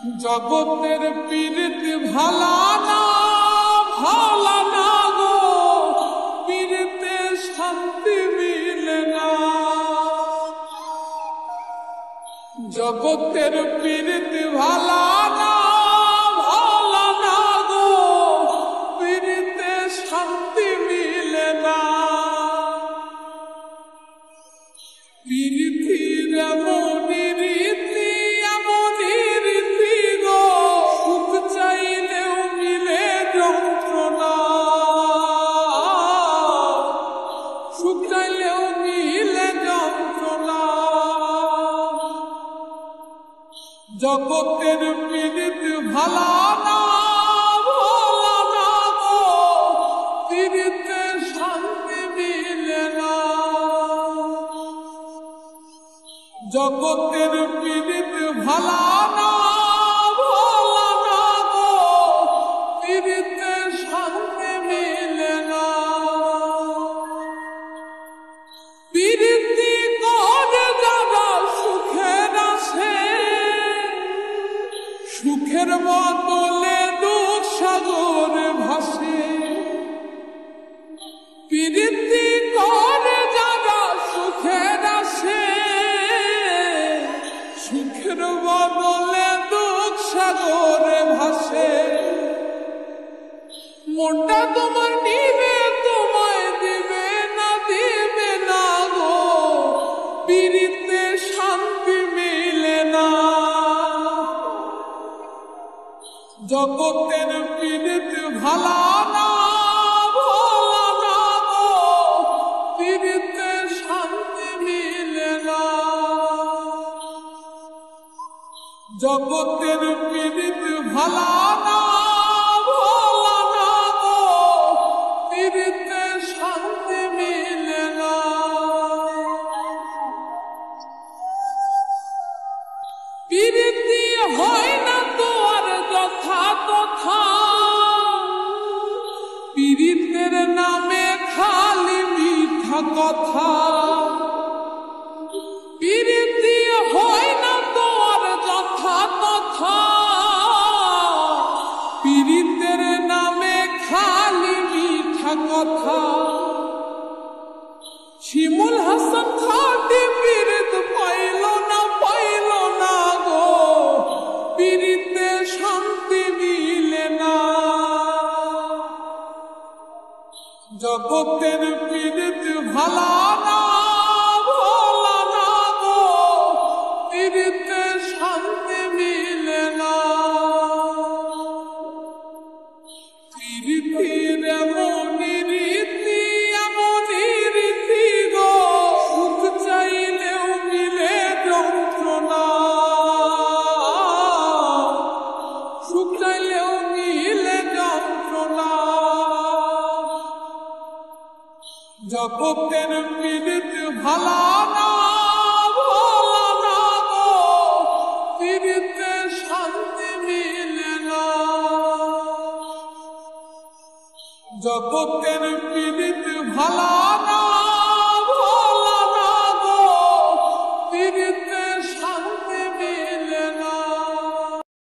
জগতের পীড়িত ভালা না ভালা না গো, পীড়িতে শান্তি মিলে না। জগতের পীড়িত ভালা না ভালা না গো, পীড়িতে শান্তি মিলে না। পীড়িতির এমনই রীতি এমনই রীতি গো, সুখ চাইলেও মিলে যন্ত্রণা, সুখ চাইলেও মিলে যন্ত্রণা। জগতের পীড়িত ভালা না ভালা না গো, পীড়িতে শান্তি মিলে না। জগতের পীড়িত ভালা না ভালা না গো, পীড়িতে শান্তি মিলে না। পীড়িতি করে যারা সুখের আসে, সুখের বদলে দুঃখ সাগরে ভাসে। পীড়িতি করে যারা সুখের আসে, সুখের বদলে দুঃখ সাগরে ভাসে। মনটা তোমার নিবে তোমায় দিবে না দিবে না গো, পীড়িতে শান্তি মিলে না। জগতের পীড়িত ভালা না ভালা না গো, পীড়িতে শান্তি মিলে না। জগতের পীড়িত ভালা না ভালা না গো, পীড়িতে শান্তি মিলে না। পীড়িতি হয় না তো আর যথা তথা, পীড়িতের নামে খালি মিথ্যা কথা। পীড়িতি হয় না তো আর যথা তথা, পীড়িতের নামে খালি মিথ্যা কথা। শিমুল হাসান খাটি পীড়িত পাইল না গো, পীড়িতে শান্তি মিলে না। জগতের পীড়িত ভালা না ভালা না গো, পীড়িতে শান্তি মিলে না। পীড়িতির এমনই রীতি এমনই রীতি গো, সুখ চাইলেও মিলে যন্ত্রণা, সুখ চাইলেও মিলে যন্ত্রণা। জগতের পীড়িত ভালা না ভালা না গো, পীড়িতে শান্তি মিলে না। জগতের পীড়িত ভালা না ভালা না গো, পীড়িতে